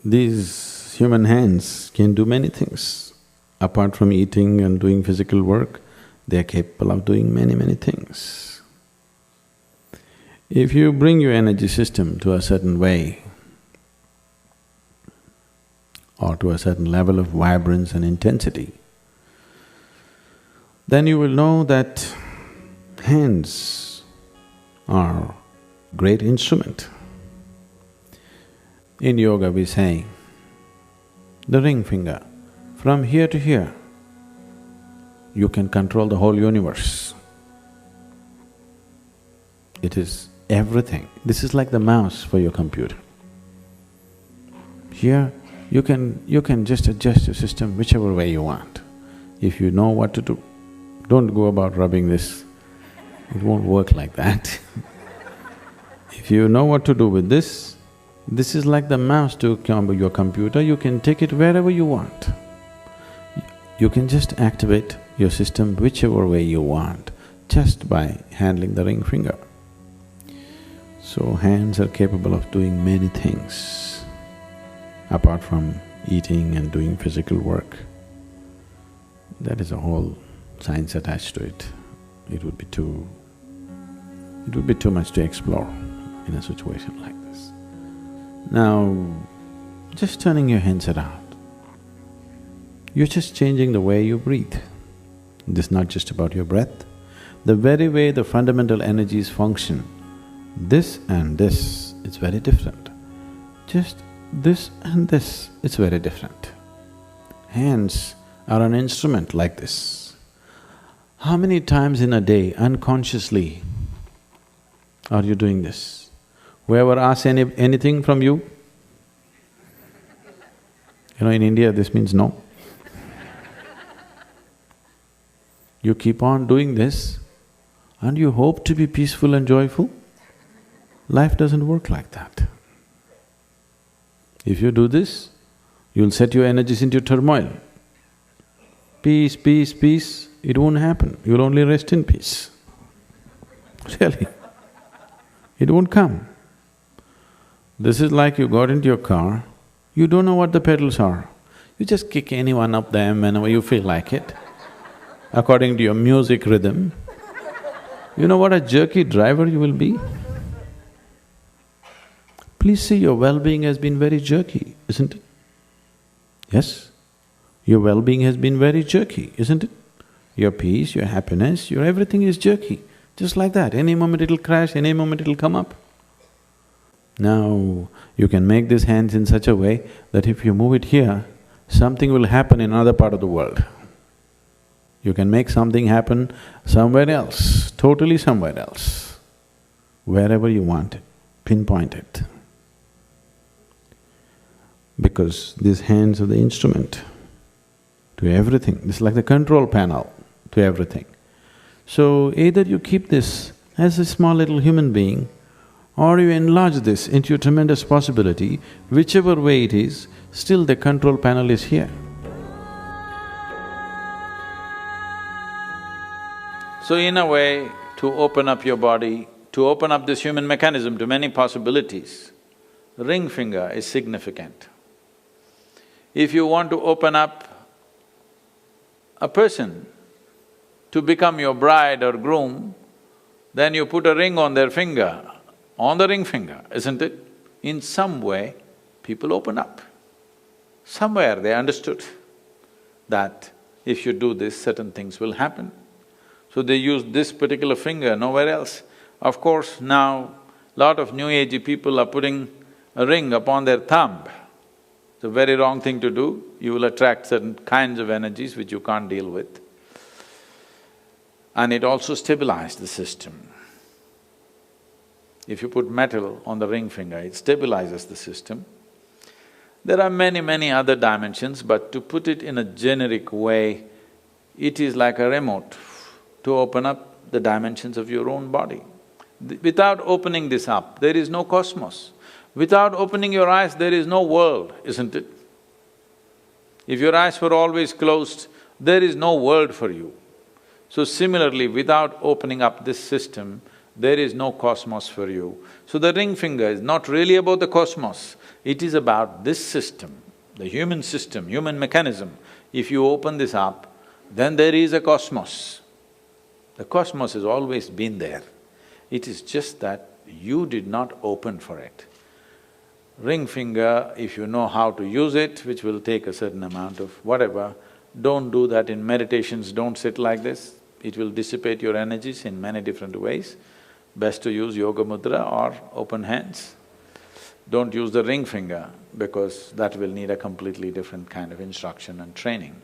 These human hands can do many things. Apart from eating and doing physical work, they are capable of doing many, many things. If you bring your energy system to a certain way or to a certain level of vibrance and intensity, then you will know that hands are great instrument. In yoga we say, the ring finger, from here to here, you can control the whole universe. It is everything. This is like the mouse for your computer. Here, you can just adjust your system whichever way you want, if you know what to do. Don't go about rubbing this, it won't work like that. If you know what to do with this is like the mouse to your computer, you can take it wherever you want. You can just activate your system whichever way you want, just by handling the ring finger. So hands are capable of doing many things, apart from eating and doing physical work. That is a whole science attached to it. It would be too much to explore in a situation like this. Now, just turning your hands around, you're just changing the way you breathe. This is not just about your breath. The very way the fundamental energies function, this and this, it's very different. Just this and this, it's very different. Hands are an instrument like this. How many times in a day, unconsciously, are you doing this? Whoever asks anything from you? You know, in India this means no. You keep on doing this and you hope to be peaceful and joyful? Life doesn't work like that. If you do this, you'll set your energies into turmoil. Peace, peace, peace, it won't happen, you'll only rest in peace. Really, it won't come. This is like you got into your car, you don't know what the pedals are. You just kick any one of them whenever you feel like it, according to your music rhythm. You know what a jerky driver you will be? Please see, your well-being has been very jerky, isn't it? Yes? Your well-being has been very jerky, isn't it? Your peace, your happiness, your everything is jerky, just like that. Any moment it'll crash, any moment it'll come up. Now, you can make these hands in such a way that if you move it here, something will happen in another part of the world. You can make something happen somewhere else, totally somewhere else, wherever you want it, pinpoint it. Because these hands are the instrument to everything, this is like the control panel to everything. So either you keep this as a small little human being, or you enlarge this into a tremendous possibility, whichever way it is, still the control panel is here. So in a way, to open up your body, to open up this human mechanism to many possibilities, ring finger is significant. If you want to open up a person to become your bride or groom, then you put a ring on their finger, on the ring finger, isn't it? In some way, people open up. Somewhere they understood that if you do this, certain things will happen. So they use this particular finger, nowhere else. Of course, now lot of new agey people are putting a ring upon their thumb. It's a very wrong thing to do, you will attract certain kinds of energies which you can't deal with. And it also stabilizes the system. If you put metal on the ring finger, it stabilizes the system. There are many, many other dimensions, but to put it in a generic way, it is like a remote to open up the dimensions of your own body. Without opening this up, there is no cosmos. Without opening your eyes, there is no world, isn't it? If your eyes were always closed, there is no world for you. So similarly, without opening up this system, there is no cosmos for you. So the ring finger is not really about the cosmos, it is about this system, the human system, human mechanism. If you open this up, then there is a cosmos. The cosmos has always been there. It is just that you did not open for it. Ring finger, if you know how to use it, which will take a certain amount of whatever, don't do that in meditations, don't sit like this. It will dissipate your energies in many different ways. Best to use yoga mudra or open hands. Don't use the ring finger because that will need a completely different kind of instruction and training.